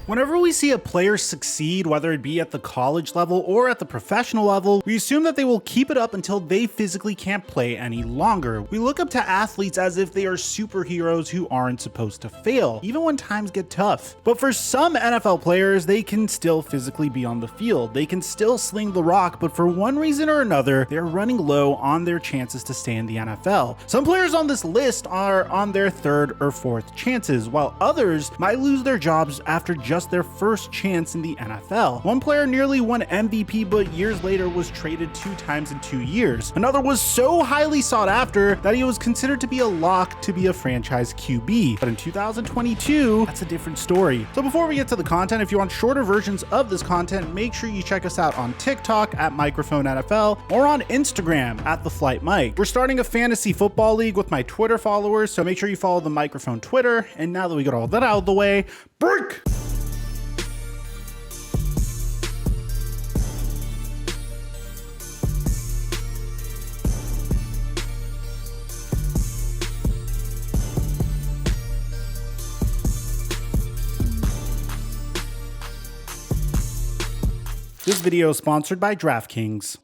Whenever we see a player succeed, whether it be at the college level or at the professional level, we assume that they will keep it up until they physically can't play any longer. We look up to athletes as if they are superheroes who aren't supposed to fail, even when times get tough. But for some NFL players, they can still physically be on the field. They can still sling the rock, but for one reason or another, they're running low on their chances to stay in the NFL. Some players on this list are on their third or fourth chances, while others might lose their jobs after just their first chance in the NFL. One player nearly won MVP, but years later was traded 2 times in 2 years. Another was so highly sought after that he was considered to be a lock to be a franchise QB. But in 2022, that's a different story. So before we get to the content, if you want shorter versions of this content, make sure you check us out on TikTok at Microphone NFL or on Instagram at The Flight Mike. We're starting a fantasy football league with my Twitter followers, so make sure you follow the Microphone Twitter. And now that we got all that out of the way, break! This video is sponsored by DraftKings.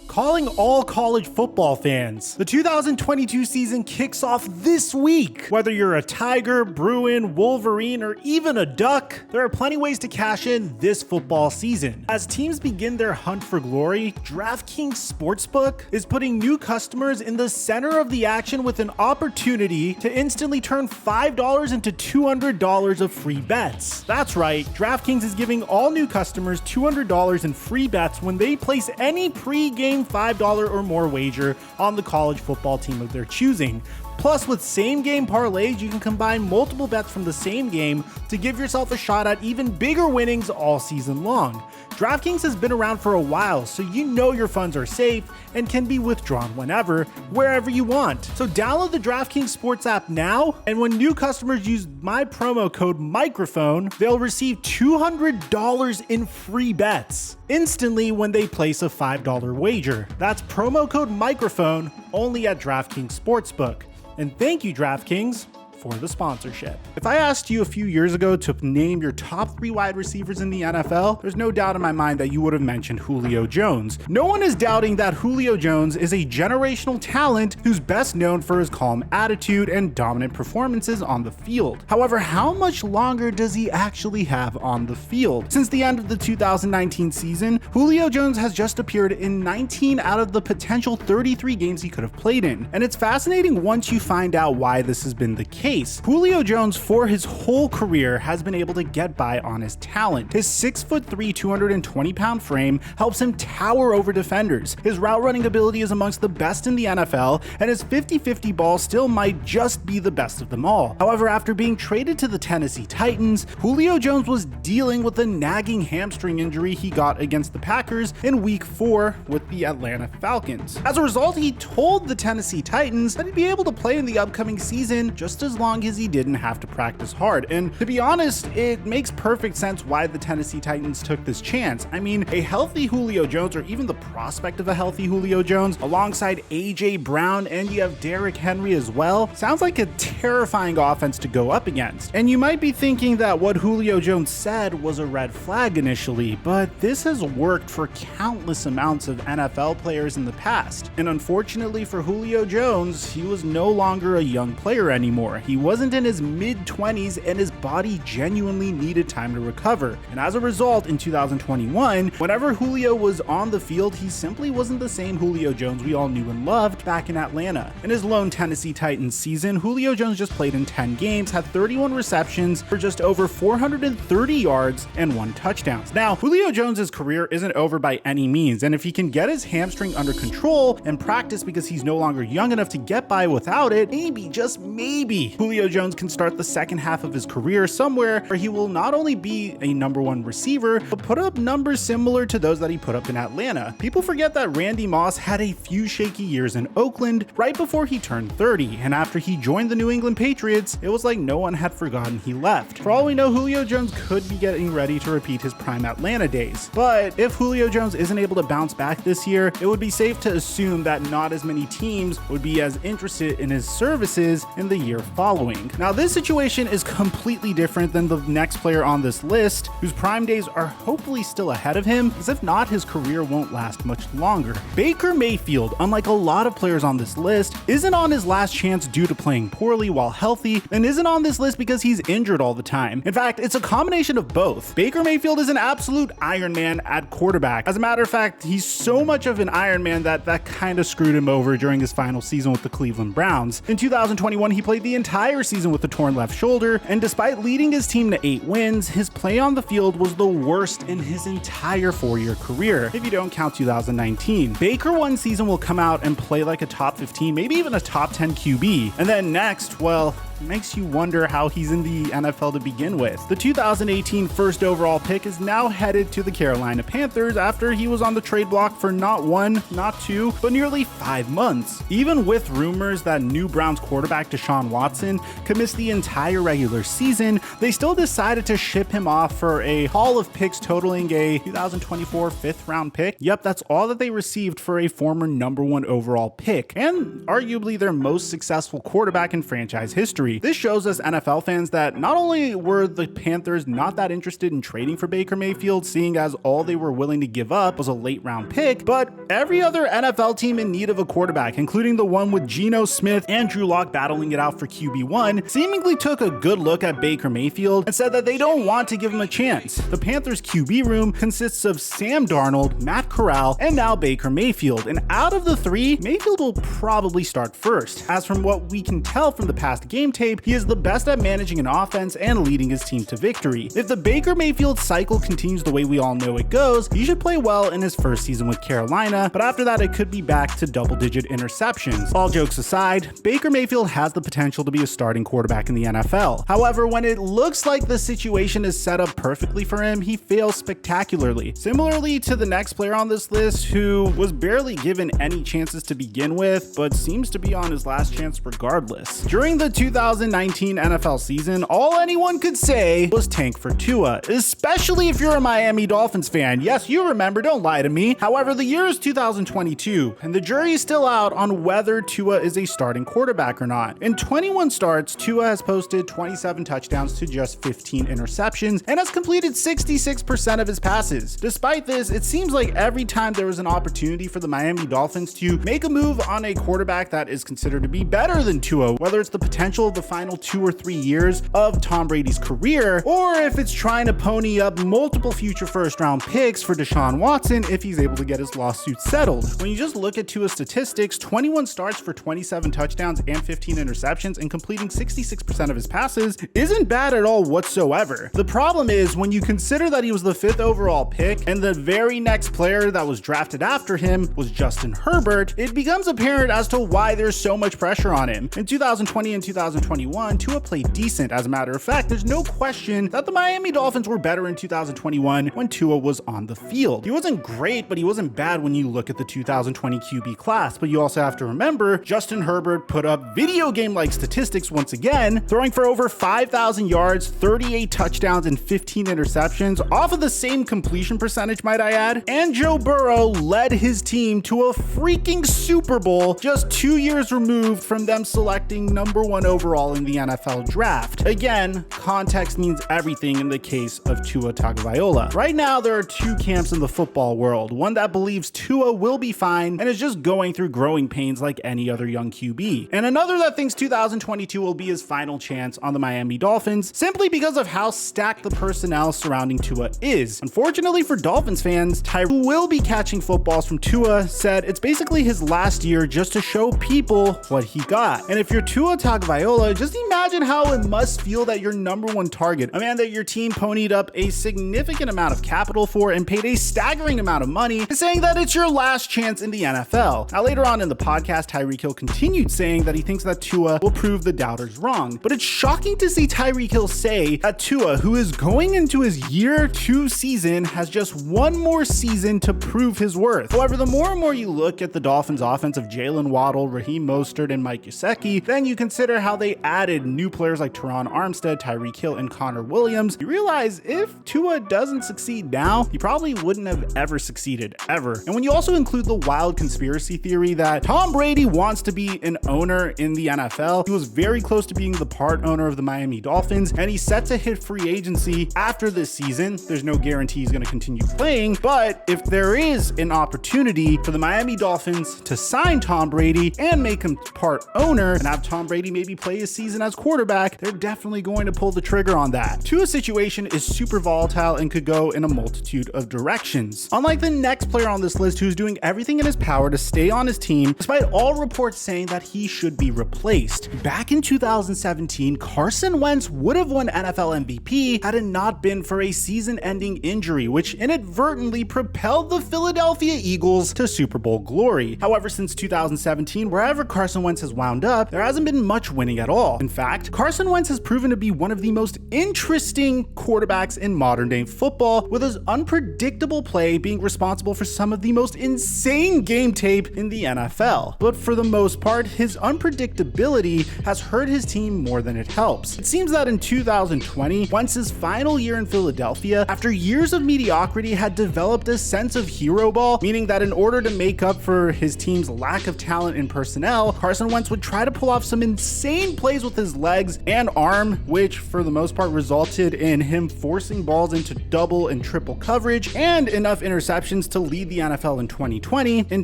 Calling all college football fans. The 2022 season kicks off this week. Whether you're a Tiger, Bruin, Wolverine, or even a Duck, there are plenty ways to cash in this football season. As teams begin their hunt for glory, DraftKings Sportsbook is putting new customers in the center of the action with an opportunity to instantly turn $5 into $200 of free bets. That's right, DraftKings is giving all new customers $200 in free bets when they place any pre-game $5 or more wager on the college football team of their choosing. Plus, with same game parlays, you can combine multiple bets from the same game to give yourself a shot at even bigger winnings all season long. DraftKings has been around for a while, so you know your funds are safe and can be withdrawn whenever, wherever you want. So download the DraftKings Sports app now, and when new customers use my promo code Microphone, they'll receive $200 in free bets instantly when they place a $5 wager. That's promo code Microphone only at DraftKings Sportsbook. And thank you, DraftKings, for the sponsorship. If I asked you a few years ago to name your top 3 wide receivers in the NFL, there's no doubt in my mind that you would have mentioned Julio Jones. No one is doubting that Julio Jones is a generational talent who's best known for his calm attitude and dominant performances on the field. However, how much longer does he actually have on the field? Since the end of the 2019 season, Julio Jones has just appeared in 19 out of the potential 33 games he could have played in. And it's fascinating once you find out why this has been the case. Julio Jones, for his whole career, has been able to get by on his talent. His 6'3", 220-pound frame helps him tower over defenders. His route running ability is amongst the best in the NFL, and his 50-50 ball still might just be the best of them all. However, after being traded to the Tennessee Titans, Julio Jones was dealing with a nagging hamstring injury he got against the Packers in Week 4 with the Atlanta Falcons. As a result, he told the Tennessee Titans that he'd be able to play in the upcoming season just as long as he didn't have to practice hard. And to be honest, it makes perfect sense why the Tennessee Titans took this chance. I mean, a healthy Julio Jones, or even the prospect of a healthy Julio Jones, alongside AJ Brown, and you have Derrick Henry as well, sounds like a terrifying offense to go up against. And you might be thinking that what Julio Jones said was a red flag initially, but this has worked for countless amounts of NFL players in the past. And unfortunately for Julio Jones, he was no longer a young player anymore. He wasn't in his mid-20s, and his body genuinely needed time to recover. And as a result, in 2021, whenever Julio was on the field, he simply wasn't the same Julio Jones we all knew and loved back in Atlanta. In his lone Tennessee Titans season, Julio Jones just played in 10 games, had 31 receptions for just over 430 yards and 1 touchdown. Now, Julio Jones' career isn't over by any means, and if he can get his hamstring under control and practice because he's no longer young enough to get by without it, maybe, just maybe, Julio Jones can start the second half of his career somewhere where he will not only be a #1 receiver, but put up numbers similar to those that he put up in Atlanta. People forget that Randy Moss had a few shaky years in Oakland right before he turned 30, and after he joined the New England Patriots, it was like no one had forgotten he left. For all we know, Julio Jones could be getting ready to repeat his prime Atlanta days. But if Julio Jones isn't able to bounce back this year, it would be safe to assume that not as many teams would be as interested in his services in the year following. following. Now, this situation is completely different than the next player on this list, whose prime days are hopefully still ahead of him, as if not, his career won't last much longer. Baker Mayfield, unlike a lot of players on this list, isn't on his last chance due to playing poorly while healthy, and isn't on this list because he's injured all the time. In fact, it's a combination of both. Baker Mayfield is an absolute Iron Man at quarterback. As a matter of fact, he's so much of an Iron Man that kind of screwed him over during his final season with the Cleveland Browns. In 2021, he played the entire season with a torn left shoulder, and despite leading his team to 8 wins, his play on the field was the worst in his entire 4-year career, if you don't count 2019. Baker one season will come out and play like a top 15, maybe even a top 10 QB, and then next, well, makes you wonder how he's in the NFL to begin with. The 2018 first overall pick is now headed to the Carolina Panthers after he was on the trade block for not 1, not 2, but nearly 5 months. Even with rumors that new Browns quarterback Deshaun Watson could miss the entire regular season, they still decided to ship him off for a haul of picks totaling a 2024 5th round pick. Yep, that's all that they received for a former number 1 overall pick, and arguably their most successful quarterback in franchise history. This shows us NFL fans that not only were the Panthers not that interested in trading for Baker Mayfield, seeing as all they were willing to give up was a late round pick, but every other NFL team in need of a quarterback, including the one with Geno Smith and Drew Lock battling it out for QB1, seemingly took a good look at Baker Mayfield and said that they don't want to give him a chance. The Panthers QB room consists of Sam Darnold, Matt Corral, and now Baker Mayfield, and out of the 3, Mayfield will probably start first. As from what we can tell from the past game tape, he is the best at managing an offense and leading his team to victory. If the Baker Mayfield cycle continues the way we all know it goes, he should play well in his first season with Carolina, but after that it could be back to double-digit interceptions. All jokes aside, Baker Mayfield has the potential to be a starting quarterback in the NFL. However, when it looks like the situation is set up perfectly for him, he fails spectacularly. Similarly to the next player on this list, who was barely given any chances to begin with, but seems to be on his last chance regardless. During the 2019 NFL season, all anyone could say was tank for Tua, especially if you're a Miami Dolphins fan. Yes, you remember, don't lie to me. However, the year is 2022, and the jury is still out on whether Tua is a starting quarterback or not. In 21 starts, Tua has posted 27 touchdowns to just 15 interceptions and has completed 66% of his passes. Despite this, it seems like every time there was an opportunity for the Miami Dolphins to make a move on a quarterback that is considered to be better than Tua, whether it's the potential of the final 2 or 3 years of Tom Brady's career, or if it's trying to pony up multiple future first-round picks for Deshaun Watson if he's able to get his lawsuit settled. When you just look at Tua's statistics, 21 starts for 27 touchdowns and 15 interceptions and completing 66% of his passes isn't bad at all whatsoever. The problem is when you consider that he was the 5th overall pick and the very next player that was drafted after him was Justin Herbert, it becomes apparent as to why there's so much pressure on him. In 2020 and 2021, Tua played decent. As a matter of fact, there's no question that the Miami Dolphins were better in 2021 when Tua was on the field. He wasn't great, but he wasn't bad when you look at the 2020 QB class. But you also have to remember, Justin Herbert put up video game-like statistics once again, throwing for over 5,000 yards, 38 touchdowns, and 15 interceptions, off of the same completion percentage, might I add. And Joe Burrow led his team to a freaking Super Bowl just 2 years removed from them selecting number 1 overall in the NFL draft. Again, context means everything in the case of Tua Tagovailoa. Right now, there are 2 camps in the football world. One that believes Tua will be fine and is just going through growing pains like any other young QB. And another that thinks 2022 will be his final chance on the Miami Dolphins, simply because of how stacked the personnel surrounding Tua is. Unfortunately for Dolphins fans, who will be catching footballs from Tua, said it's basically his last year just to show people what he got. And if you're Tua Tagovailoa, just imagine how it must feel that your number 1 target, a man that your team ponied up a significant amount of capital for and paid a staggering amount of money, is saying that it's your last chance in the NFL. Now, later on in the podcast, Tyreek Hill continued saying that he thinks that Tua will prove the doubters wrong. But it's shocking to see Tyreek Hill say that Tua, who is going into his year 2 season, has just 1 more season to prove his worth. However, the more and more you look at the Dolphins' offense of Jalen Waddle, Raheem Mostert, and Mike Gesicki, then you consider how they they added new players like Teron Armstead, Tyreek Hill, and Connor Williams, you realize if Tua doesn't succeed now, he probably wouldn't have ever succeeded, ever. And when you also include the wild conspiracy theory that Tom Brady wants to be an owner in the NFL, he was very close to being the part owner of the Miami Dolphins, and he's set to hit free agency after this season. There's no guarantee he's going to continue playing, but if there is an opportunity for the Miami Dolphins to sign Tom Brady and make him part owner and have Tom Brady maybe play his season as quarterback, they're definitely going to pull the trigger on that. Tua's situation is super volatile and could go in a multitude of directions. Unlike the next player on this list who's doing everything in his power to stay on his team, despite all reports saying that he should be replaced. Back in 2017, Carson Wentz would have won NFL MVP had it not been for a season-ending injury, which inadvertently propelled the Philadelphia Eagles to Super Bowl glory. However, since 2017, wherever Carson Wentz has wound up, there hasn't been much winning at all. In fact, Carson Wentz has proven to be one of the most interesting quarterbacks in modern-day football, with his unpredictable play being responsible for some of the most insane game tape in the NFL. But for the most part, his unpredictability has hurt his team more than it helps. It seems that in 2020, Wentz's final year in Philadelphia, after years of mediocrity, had developed a sense of hero ball, meaning that in order to make up for his team's lack of talent in personnel, Carson Wentz would try to pull off some insane plays with his legs and arm, which for the most part resulted in him forcing balls into double and triple coverage and enough interceptions to lead the NFL in 2020. In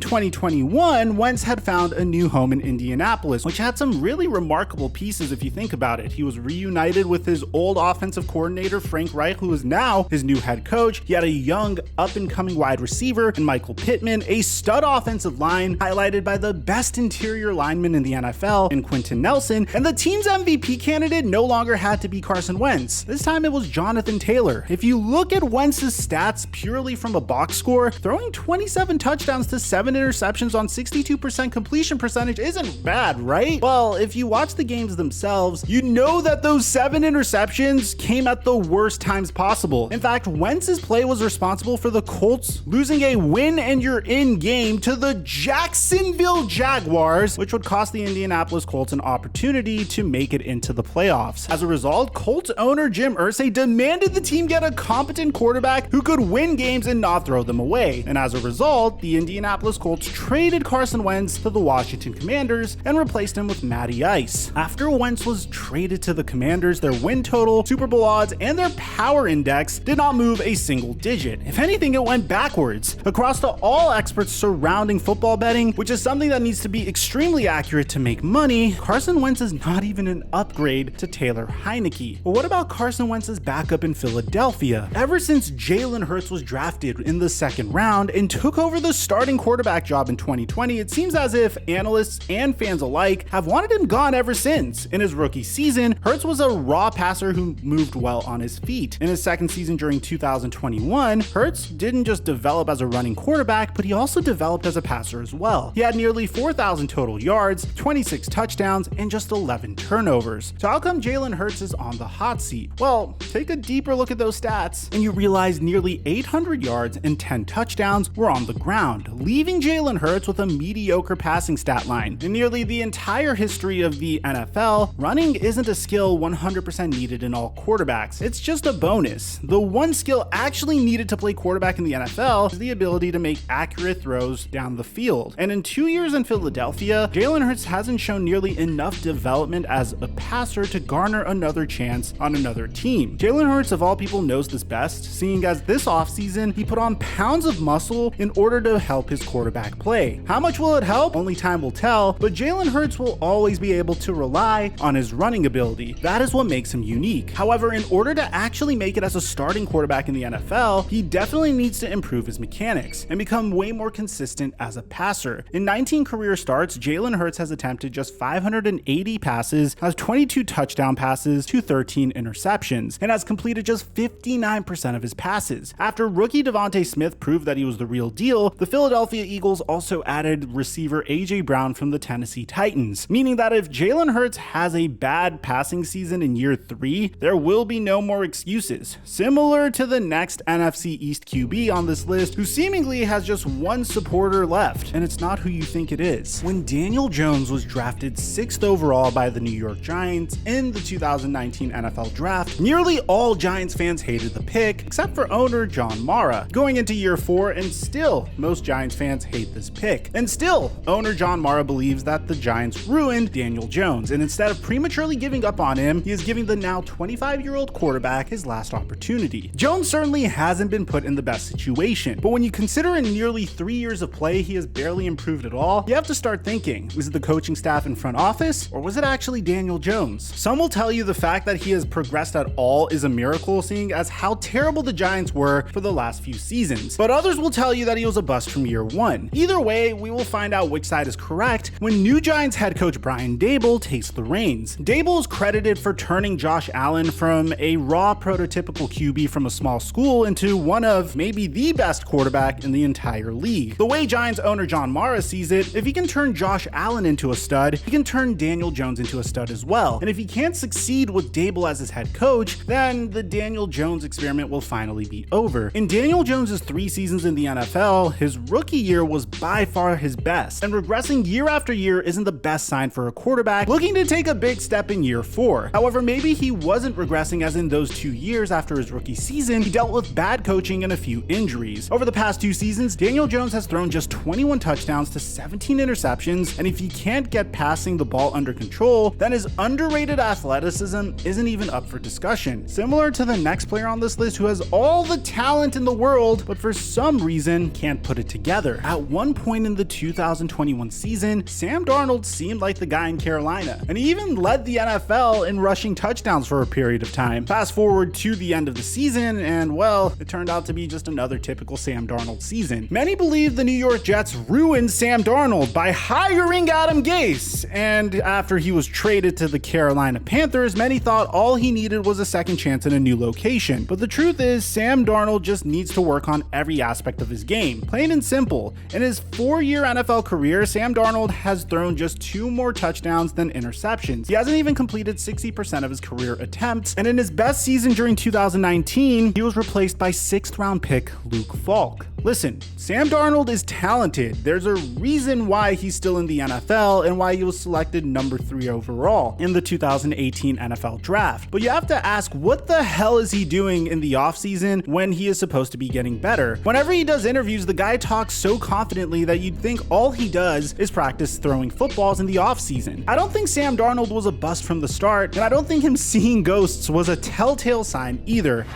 2021, Wentz had found a new home in Indianapolis, which had some really remarkable pieces if you think about it. He was reunited with his old offensive coordinator, Frank Reich, who is now his new head coach. He had a young, up-and-coming wide receiver in Michael Pittman, a stud offensive line highlighted by the best interior lineman in the NFL in Quentin Nelson, and the team's MVP candidate no longer had to be Carson Wentz. This time it was Jonathan Taylor. If you look at Wentz's stats purely from a box score, throwing 27 touchdowns to 7 interceptions on 62% completion percentage isn't bad, right? Well, if you watch the games themselves, you know that those 7 interceptions came at the worst times possible. In fact, Wentz's play was responsible for the Colts losing a win and you're in game to the Jacksonville Jaguars, which would cost the Indianapolis Colts an opportunity to make it into the playoffs. As a result, Colts owner Jim Irsay demanded the team get a competent quarterback who could win games and not throw them away. And as a result, the Indianapolis Colts traded Carson Wentz to the Washington Commanders and replaced him with Matty Ice. After Wentz was traded to the Commanders, their win total, Super Bowl odds, and their power index did not move a single digit. If anything, it went backwards. Across to all experts surrounding football betting, which is something that needs to be extremely accurate to make money, Carson Wentz is not even an upgrade to Taylor Heineke. But what about Carson Wentz's backup in Philadelphia? Ever since Jalen Hurts was drafted in the second round and took over the starting quarterback job in 2020, it seems as if analysts and fans alike have wanted him gone ever since. In his rookie season, Hurts was a raw passer who moved well on his feet. In his second season during 2021, Hurts didn't just develop as a running quarterback, but he also developed as a passer as well. He had nearly 4,000 total yards, 26 touchdowns, and just 11 turnovers. So how come Jalen Hurts is on the hot seat? Well, take a deeper look at those stats, and you realize nearly 800 yards and 10 touchdowns were on the ground, leaving Jalen Hurts with a mediocre passing stat line. In nearly the entire history of the NFL, running isn't a skill 100% needed in all quarterbacks. It's just a bonus. The one skill actually needed to play quarterback in the NFL is the ability to make accurate throws down the field. And in 2 years in Philadelphia, Jalen Hurts hasn't shown nearly enough development as a passer to garner another chance on another team. Jalen Hurts, of all people, knows this best, seeing as this offseason he put on pounds of muscle in order to help his quarterback play. How much will it help? Only time will tell, but Jalen Hurts will always be able to rely on his running ability. That is what makes him unique. However, in order to actually make it as a starting quarterback in the NFL, he definitely needs to improve his mechanics and become way more consistent as a passer. In 19 career starts, Jalen Hurts has attempted just 580 passes, has 22 touchdown passes to 13 interceptions, and has completed just 59% of his passes. After rookie Devontae Smith proved that he was the real deal, the Philadelphia Eagles also added receiver A.J. Brown from the Tennessee Titans, meaning that if Jalen Hurts has a bad passing season in year 3, there will be no more excuses. Similar to the next NFC East QB on this list, who seemingly has just one supporter left, and it's not who you think it is. When Daniel Jones was drafted 6th overall by by the New York Giants in the 2019 NFL Draft, nearly all Giants fans hated the pick, except for owner John Mara. Going into year 4, and still, most Giants fans hate this pick. And still, owner John Mara believes that the Giants ruined Daniel Jones, and instead of prematurely giving up on him, he is giving the now 25-year-old quarterback his last opportunity. Jones certainly hasn't been put in the best situation, but when you consider in nearly 3 years of play he has barely improved at all, you have to start thinking, was it the coaching staff in front office, or was it actually Daniel Jones? Some will tell you the fact that he has progressed at all is a miracle, seeing as how terrible the Giants were for the last few seasons, but others will tell you that he was a bust from year 1. Either way, we will find out which side is correct when new Giants head coach Brian Daboll takes the reins. Daboll is credited for turning Josh Allen from a raw prototypical QB from a small school into one of maybe the best quarterback in the entire league. The way Giants owner John Mara sees it, if he can turn Josh Allen into a stud, he can turn Daniel Jones into a stud as well. And if he can't succeed with Daboll as his head coach, then the Daniel Jones experiment will finally be over. In Daniel Jones' 3 seasons in the NFL, his rookie year was by far his best, and regressing year after year isn't the best sign for a quarterback looking to take a big step in year 4. However, maybe he wasn't regressing, as in those 2 years after his rookie season, he dealt with bad coaching and a few injuries. Over the past 2 seasons, Daniel Jones has thrown just 21 touchdowns to 17 interceptions, and if he can't get passing the ball under control, then his underrated athleticism isn't even up for discussion. Similar to the next player on this list who has all the talent in the world, but for some reason can't put it together. At one point in the 2021 season, Sam Darnold seemed like the guy in Carolina, and he even led the NFL in rushing touchdowns for a period of time. Fast forward to the end of the season, and well, it turned out to be just another typical Sam Darnold season. Many believe the New York Jets ruined Sam Darnold by hiring Adam Gase, and after he was traded to the Carolina Panthers, many thought all he needed was a second chance in a new location. But the truth is, Sam Darnold just needs to work on every aspect of his game. Plain and simple. In his 4-year NFL career, Sam Darnold has thrown just 2 more touchdowns than interceptions. He hasn't even completed 60% of his career attempts, and in his best season during 2019, he was replaced by 6th-round pick Luke Falk. Listen, Sam Darnold is talented. There's a reason why he's still in the NFL and why he was selected number 3 overall in the 2018 NFL Draft. But you have to ask, what the hell is he doing in the offseason when he is supposed to be getting better? Whenever he does interviews, the guy talks so confidently that you'd think all he does is practice throwing footballs in the offseason. I don't think Sam Darnold was a bust from the start, and I don't think him seeing ghosts was a telltale sign either.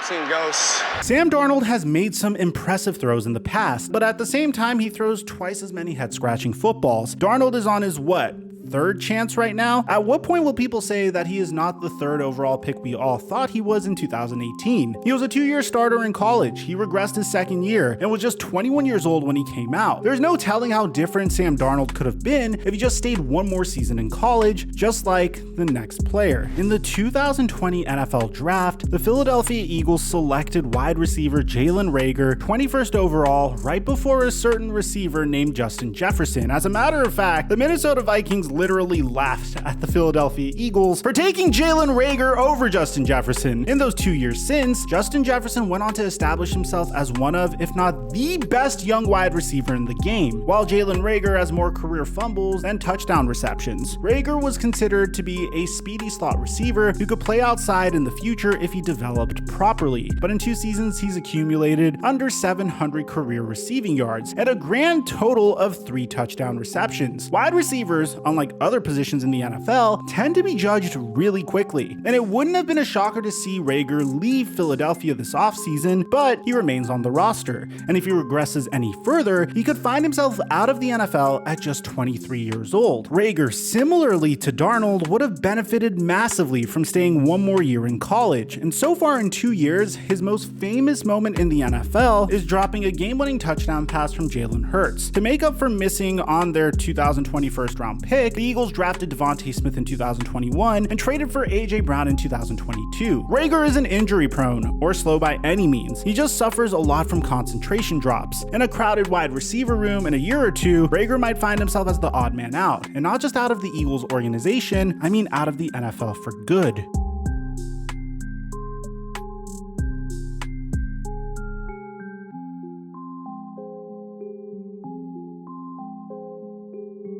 Seeing ghosts. Sam Darnold has made some impressive throws in the past, but at the same time, he throws twice as many head-scratching footballs. Darnold is on his what? 3rd chance right now? At what point will people say that he is not the 3rd overall pick we all thought he was in 2018? He was a 2-year starter in college. He regressed his 2nd year and was just 21 years old when he came out. There's no telling how different Sam Darnold could have been if he just stayed 1 more season in college, just like the next player. In the 2020 NFL Draft, the Philadelphia Eagles selected wide receiver Jalen Reagor 21st overall, right before a certain receiver named Justin Jefferson. As a matter of fact, the Minnesota Vikings literally laughed at the Philadelphia Eagles for taking Jalen Reagor over Justin Jefferson. In those 2 years since, Justin Jefferson went on to establish himself as one of, if not the best young wide receiver in the game, while Jalen Reagor has more career fumbles than touchdown receptions. Reagor was considered to be a speedy slot receiver who could play outside in the future if he developed properly, but in 2 seasons he's accumulated under 700 career receiving yards and a grand total of 3 touchdown receptions. Wide receivers, unlike other positions in the NFL, tend to be judged really quickly, and it wouldn't have been a shocker to see Reagor leave Philadelphia this offseason, but he remains on the roster, and if he regresses any further, he could find himself out of the NFL at just 23 years old. Reagor, similarly to Darnold, would have benefited massively from staying 1 more year in college, and so far in 2 years, his most famous moment in the NFL is dropping a game-winning touchdown pass from Jalen Hurts. To make up for missing on their 2020 first-round pick, the Eagles drafted Devontae Smith in 2021 and traded for A.J. Brown in 2022. Reagor isn't injury-prone or slow by any means. He just suffers a lot from concentration drops. In a crowded wide receiver room in a year or two, Reagor might find himself as the odd man out, and not just out of the Eagles organization, I mean out of the NFL for good.